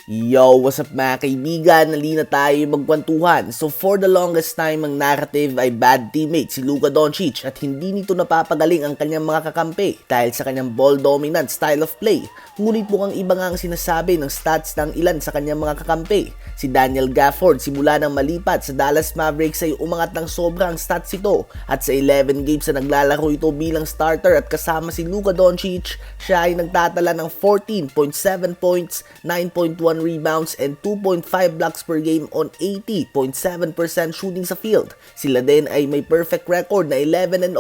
Yo, what's up mga kaibigan? Nalina tayo magkwentuhan. So for the longest time, ang narrative ay bad teammate si Luka Doncic at hindi nito napapagaling ang kanyang mga kakampi dahil sa kanyang ball-dominant style of play. Ngunit mukhang iba nga ang sinasabi ng stats ng ilan sa kanyang mga kakampi. Si Daniel Gafford simula ng malipat sa Dallas Mavericks ay umangat ng sobra ang stats ito at sa 11 games na naglalaro ito bilang starter at kasama si Luka Doncic, siya ay nagtatala ng 14.7 points, 9.1 rebounds and 2.5 blocks per game on 80.7% shooting sa field. Sila din ay may perfect record na 11-0.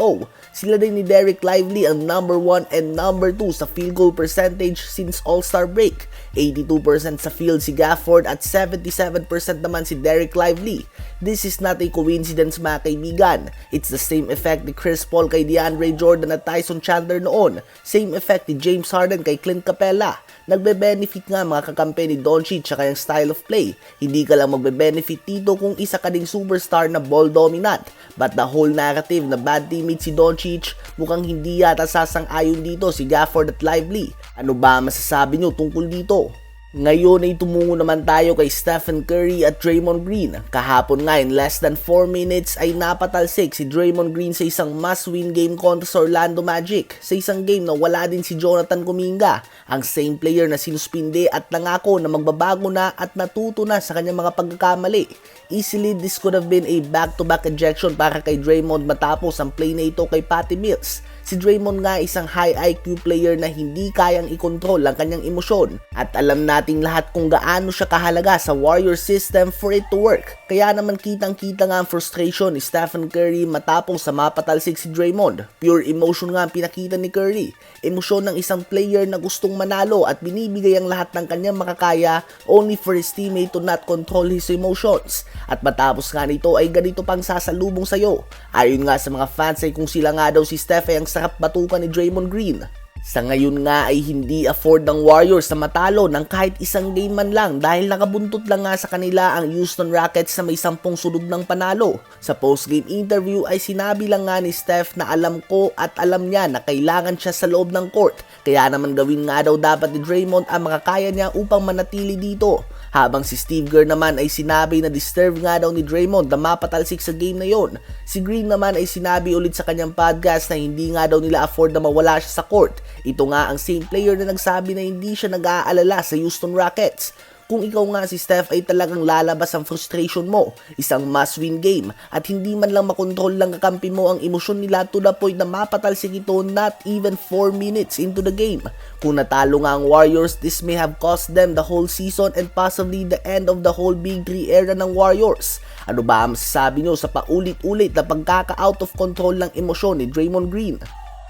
Sila din ni Dereck Lively ang number 1 and number 2 sa field goal percentage since All-Star break. 82% sa field si Gafford at 77% naman si Dereck Lively. This is not a coincidence mga kaibigan. It's the same effect ni Chris Paul kay DeAndre Jordan at Tyson Chandler noon. Same effect ni James Harden kay Clint Capella. Nagbe-benefit nga mga kakampi ni Doncic sa kanyang style of play. Hindi ka lang magbe-benefit dito kung isa ka ding superstar na ball dominant. But the whole narrative na bad teammate si Doncic, mukhang hindi yata sasang-ayon dito si Gafford at Lively. Ano ba masasabi nyo tungkol dito? Ngayon ay tumungo naman tayo kay Stephen Curry at Draymond Green. Kahapon nga in less than 4 minutes ay napatalsik si Draymond Green sa isang must-win game kontra sa Orlando Magic. Sa isang game na wala din si Jonathan Kuminga, ang same player na sinuspinde at nangako na magbabago na at natuto na sa kanyang mga pagkakamali. Easily this could have been a back-to-back ejection para kay Draymond matapos ang play na ito kay Patty Mills. Si Draymond nga isang high IQ player na hindi kayang ikontrol ang kanyang emosyon at alam nating lahat kung gaano siya kahalaga sa Warriors system for it to work. Kaya naman kitang-kita nga ang frustration ni Stephen Curry matapos sa mapatalsik si Draymond. Pure emotion nga ang pinakita ni Curry. Emosyon ng isang player na gustong manalo at binibigay ang lahat ng kanyang makakaya only for his teammate to not control his emotions. At matapos nga nito ay ganito pang sasalubong sa'yo. Ayon nga sa mga fans ay kung sila nga daw si Steph ay ang sarap batukan ni Draymond Green. Sa ngayon nga ay hindi afford ng Warriors na matalo ng kahit isang game man lang dahil nakabuntot lang nga sa kanila ang Houston Rockets na may 10 sunod ng panalo. Sa post-game interview ay sinabi lang nga ni Steph na alam ko at alam niya na kailangan siya sa loob ng court. Kaya naman gawin nga daw dapat ni Draymond ang makakaya niya upang manatili dito. Habang si Steve Kerr naman ay sinabi na disturbed nga daw ni Draymond na mapatalsik sa game na yon. Si Green naman ay sinabi ulit sa kanyang podcast na hindi nga daw nila afford na mawala siya sa court. Ito nga ang same player na nagsabi na hindi siya nag-aalala sa Houston Rockets. Kung ikaw nga si Steph ay talagang lalabas ang frustration mo, isang must-win game at hindi man lang makontrol lang kakampi mo ang emosyon nila to the point na mapatalsik ito not even 4 minutes into the game. Kung natalo nga ang Warriors, this may have cost them the whole season and possibly the end of the whole Big 3 era ng Warriors. Ano ba ang masasabi nyo sa paulit-ulit na pagkaka-out of control ng emosyon ni Draymond Green?